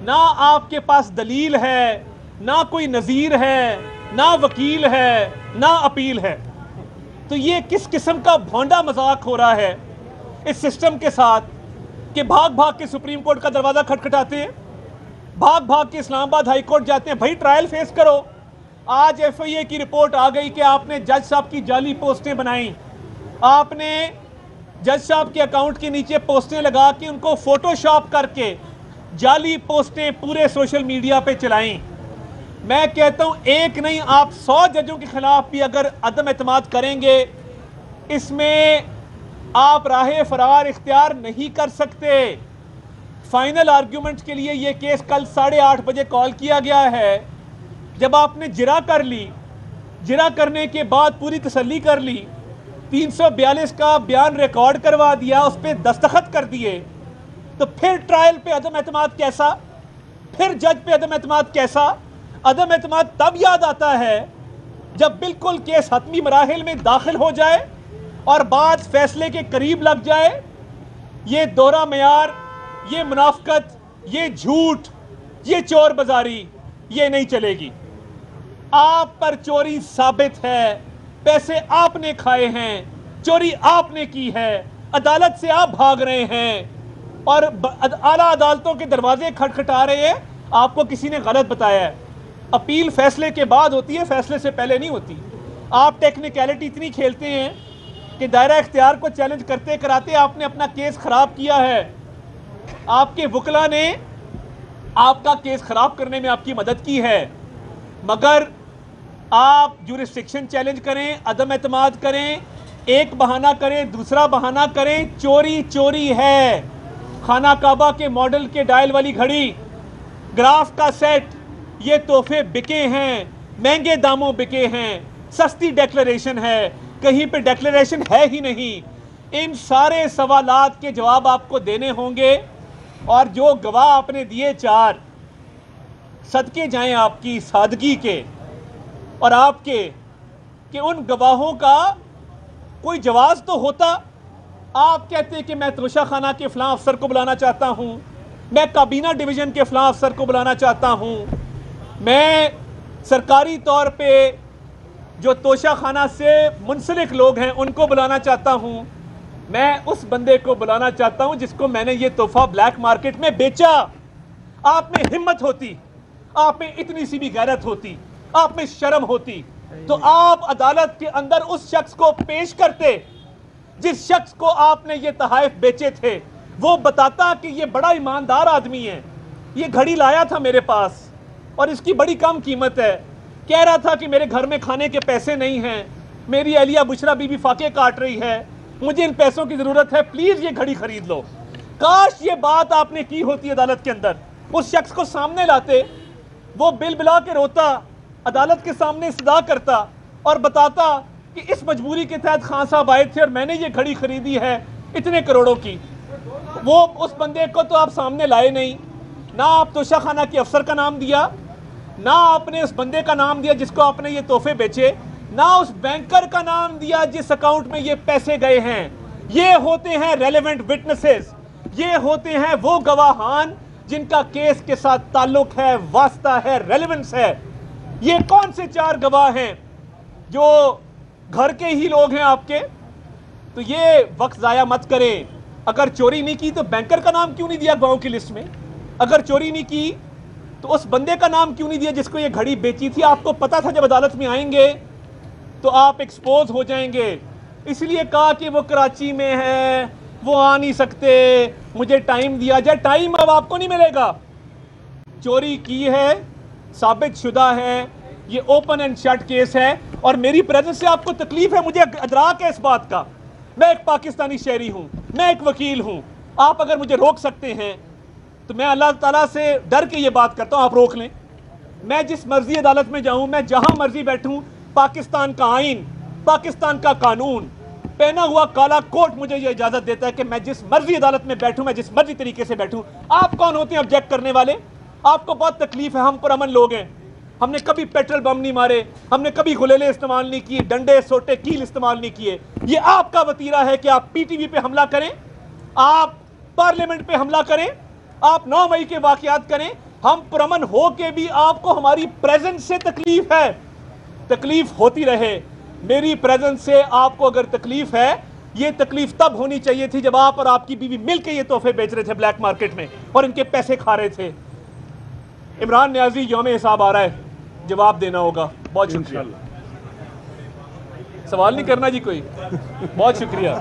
ना आपके पास दलील है, ना कोई नज़ीर है, ना वकील है, ना अपील है। तो ये किस किस्म का भोंडा मजाक हो रहा है इस सिस्टम के साथ कि भाग भाग के सुप्रीम कोर्ट का दरवाज़ा खटखटाते हैं, भाग भाग के इस्लामाबाद हाई कोर्ट जाते हैं। भाई ट्रायल फेस करो। आज एफआईए की रिपोर्ट आ गई कि आपने जज साहब की जाली पोस्टें बनाई, आपने जज साहब के अकाउंट के नीचे पोस्टें लगा के उनको फोटोशॉप करके जाली पोस्टें पूरे सोशल मीडिया पे चलाई। मैं कहता हूं एक नहीं आप 100 जजों के खिलाफ भी अगर अदम एतमाद करेंगे, इसमें आप राह फरार इख्तियार नहीं कर सकते। फाइनल आर्ग्यूमेंट के लिए यह केस कल 8:30 बजे कॉल किया गया है। जब आपने जिरा कर ली, जिरा करने के बाद पूरी तसल्ली कर ली, 342 का बयान रिकॉर्ड करवा दिया, उस पर दस्तखत कर दिए, तो फिर ट्रायल पे अदम एतमाद कैसा? फिर जज पे अदम एतमाद कैसा? अदम एतमाद तब याद आता है जब बिल्कुल केस हतमी मराहिल में दाखिल हो जाए और बाद फैसले के करीब लग जाए। ये दोहरा मेयार, ये मुनाफकत, ये झूठ, ये चोर बाजारी, ये नहीं चलेगी। आप पर चोरी साबित है, पैसे आपने खाए हैं, चोरी आपने की है, अदालत से आप भाग रहे हैं और आला अदालतों के दरवाजे खटखटा रहे हैं। आपको किसी ने गलत बताया है। अपील फैसले के बाद होती है, फैसले से पहले नहीं होती। आप टेक्निकलिटी इतनी खेलते हैं कि दायरा इख्तियार को चैलेंज करते कराते आपने अपना केस खराब किया है। आपके वकला ने आपका केस खराब करने में आपकी मदद की है, मगर आप जुरिस्डिक्शन चैलेंज करें, अदम एतमाद करें, एक बहाना करें, दूसरा बहाना करें, चोरी चोरी है। खाना काबा के मॉडल के डायल वाली घड़ी, ग्राफ का सेट, ये तोहफे बिके हैं, महंगे दामों बिके हैं, सस्ती डेक्लरेशन है, कहीं पे डेक्लरेशन है ही नहीं। इन सारे सवालात के जवाब आपको देने होंगे और जो गवाह आपने दिए 4, सदके जाएं आपकी सादगी के और आपके कि उन गवाहों का कोई जवाब तो होता। आप कहते हैं कि मैं तोशा खाना के फलां अफसर को बुलाना चाहता हूं, मैं काबीना डिवीज़न के फलां अफसर को बुलाना चाहता हूं, मैं सरकारी तौर पे जो तोशा खाना से मुंसलिक लोग हैं उनको बुलाना चाहता हूं, मैं उस बंदे को बुलाना चाहता हूं जिसको मैंने ये तोहफा ब्लैक मार्केट में बेचा। आप में हिम्मत होती, आप में इतनी सी भी गैरत होती, आप में शर्म होती, तो आप अदालत के अंदर उस शख्स को पेश करते जिस शख्स को आपने ये तहाइफ बेचे थे। वो बताता कि ये बड़ा ईमानदार आदमी है, ये घड़ी लाया था मेरे पास और इसकी बड़ी कम कीमत है, कह रहा था कि मेरे घर में खाने के पैसे नहीं हैं, मेरी अलिया बुशरा बीबी फाके काट रही है, मुझे इन पैसों की ज़रूरत है, प्लीज़ ये घड़ी खरीद लो। काश ये बात आपने की होती अदालत के अंदर, उस शख्स को सामने लाते, वो बिल बिला के रोता, अदालत के सामने सदा करता और बताता कि इस मजबूरी के तहत खान साहब आए थे और मैंने ये घड़ी खरीदी है इतने करोड़ों की। वो उस बंदे को तो आप सामने लाए नहीं, ना आप तोशा खाना के अफसर का नाम दिया, ना आपने उस बंदे का नाम दिया जिसको आपने ये तोहफे बेचे, ना उस बैंकर का नाम दिया जिस अकाउंट में ये पैसे गए हैं। ये होते हैं रेलेवेंट विटनेसेस, ये होते हैं वो गवाहान जिनका केस के साथ ताल्लुक है, वास्ता है, रेलेवेंस है। ये कौन से 4 गवाह हैं जो घर के ही लोग हैं आपके? तो ये वक्त ज़ाया मत करें। अगर चोरी नहीं की तो बैंकर का नाम क्यों नहीं दिया गवाहों की लिस्ट में? अगर चोरी नहीं की तो उस बंदे का नाम क्यों नहीं दिया जिसको ये घड़ी बेची थी? आपको पता था जब अदालत में आएंगे तो आप एक्सपोज हो जाएंगे, इसलिए कहा कि वो कराची में है, वो आ नहीं सकते, मुझे टाइम दिया जाए। टाइम अब आपको नहीं मिलेगा। चोरी की है, साबित शुदा है, ये ओपन एंड शट केस है और मेरी प्रेजेंस से आपको तकलीफ है, मुझे अदराक है इस बात का। मैं एक पाकिस्तानी शहरी हूं, मैं एक वकील हूं। आप अगर मुझे रोक सकते हैं तो मैं अल्लाह ताला से डर के ये बात करता हूं, आप रोक लें। मैं जिस मर्जी अदालत में जाऊं, मैं जहां मर्जी बैठूं, पाकिस्तान का आइन, पाकिस्तान का कानून, पहना हुआ काला कोट मुझे ये इजाजत देता है कि मैं जिस मर्जी अदालत में बैठूं, मैं जिस मर्जी तरीके से बैठूं। आप कौन होते हैं ऑब्जेक्ट करने वाले? आपको बहुत तकलीफ है, हम पुरअमन लोग हैं, हमने कभी पेट्रोल बम नहीं मारे, हमने कभी गुलेले इस्तेमाल नहीं किए, डंडे सोटे कील इस्तेमाल नहीं किए। ये आपका वतीरा है कि आप पीटीवी पे हमला करें, आप पार्लियामेंट पे हमला करें, आप 9 मई के वाकयात करें। हम पुरअमन हो के भी आपको हमारी प्रेजेंस से तकलीफ है। तकलीफ होती रहे, मेरी प्रेजेंस से आपको अगर तकलीफ है, ये तकलीफ तब होनी चाहिए थी जब आप और आपकी बीवी मिलकर ये तोहफे बेच रहे थे ब्लैक मार्केट में और इनके पैसे खा रहे थे। इमरान न्याजी, यौम हिसाब आ रहा है, जवाब देना होगा। बहुत शुक्रिया। सवाल नहीं करना जी कोई। बहुत शुक्रिया।